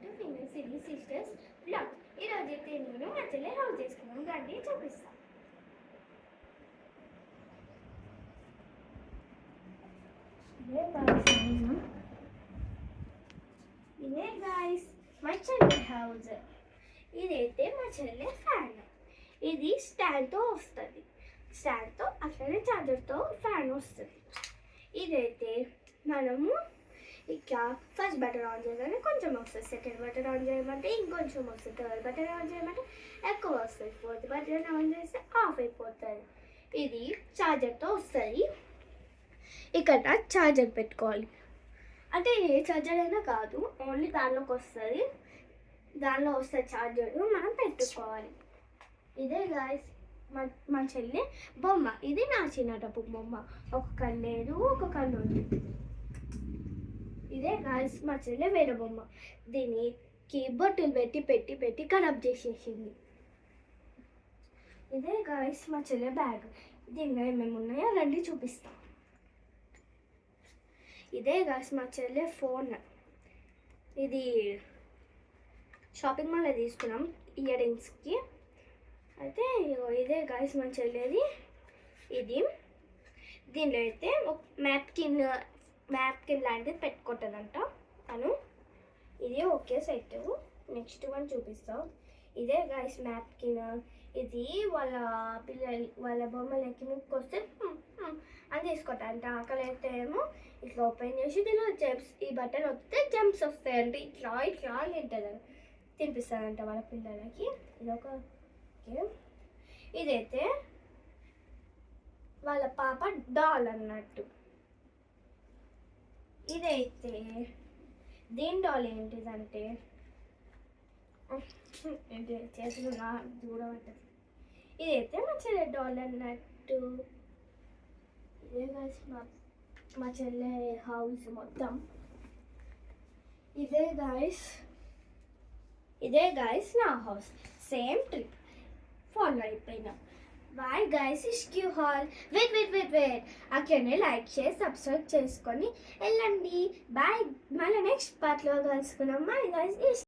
To finger city sisters blog. ఈరోజు అయితే నేను మా చెల్లె హౌస్ చేసుకున్నాను. రండి చూపిస్తాను. ఇదే గాయస్ మా చెల్లె హౌస్. ఇదైతే మా చెల్లె ఫ్యాన్. ఇది స్టాండ్తో వస్తుంది. స్టాండ్తో అట్లనే చార్జర్తో ఫ్యాన్ వస్తుంది. ఇదైతే మనము ఇట్లా ఫస్ట్ బటన్ ఆన్ చేయగానే కొంచెం వస్తుంది, సెకండ్ బటన్ ఆన్ చేయమంటే ఇంకొంచెం వస్తుంది, థర్డ్ బటన్ ఆన్ చేయమంటే ఎక్కువ వస్తుంది, ఫోర్త్ బటన్ ఆన్ చేస్తే ఆఫ్ అయిపోతుంది. ఇది ఛార్జర్తో వస్తుంది. ఇక్కడ ఛార్జర్ పెట్టుకోవాలి. అంటే ఏ ఛార్జర్ అయినా కాదు, ఓన్లీ దానిలోకి వస్తుంది. దానిలో వస్తుంది ఛార్జర్, మనం పెట్టుకోవాలి. ఇదే గాయస్ మా చెల్లి బొమ్మ. ఇది నా చిన్నటపు బొమ్మ. ఒక కన్ను లేదు, ఒక కన్ను ఉంది. ఇదే గాయస్ మా చెల్లి వేరే బొమ్మ. దీనికి బొట్టులు పెట్టి పెట్టి పెట్టి ఖరాబ్ చేసేసింది. ఇదే గాయస్ మా చెల్లి బ్యాగ్. దీనిలో ఏమేమి ఉన్నాయో రండి చూపిస్తాం. ఇదే గాయస్ మా చెల్లి ఫోన్. ఇది షాపింగ్ మాల్లో తీసుకున్నాం ఇయర్ రింగ్స్కి. అయితే ఇదే గాయస్ మా చెల్లిది. ఇది దీనిలో అయితే మ్యాప్కిన్ లాంటిది పెట్టుకుంటుందంట తను. ఇది ఓకే సెట్. నెక్స్ట్ వన్ చూపిస్తాం. ఇదే గాయస్ మ్యాప్కిన్. ఇది వాళ్ళ బొమ్మలకి ముక్కు వస్తే అని తీసుకుంటారంట. ఆకలి అయితే ఏమో ఇట్లా ఓపెన్ చేసి దీనిలో జంప్స్, ఈ బటన్ వస్తే జంప్స్ వస్తాయంట. ఇట్లా ఇట్లా తింటుంది, తినిపిస్తారంట వాళ్ళ పిల్లలకి. ఇదొక ఓకే. ఇదైతే వాళ్ళ పాప డాల్ అన్నట్టు. ఇదైతే దీని డాల్ ఏంటిదంటే చేతులు నా చూడబట్టదు. ఇదైతే మా చెల్లె డాల్ అన్నట్టు. ఇదే గాయస్ మా చెల్లె హౌస్ మొత్తం. ఇదే గాయస్ నా హౌస్. సేమ్ ట్రిప్ ఫాలో అయిపోయినా. బాయ్ గైస్, ఇష్క్యూ హాల్. వెయిట్ అట్లనే లైక్ చేసి సబ్స్క్రైబ్ చేసుకొని వెళ్ళండి. బాయ్. మళ్ళీ నెక్స్ట్ పార్ట్లో కలుసుకున్నాం. Bye guys.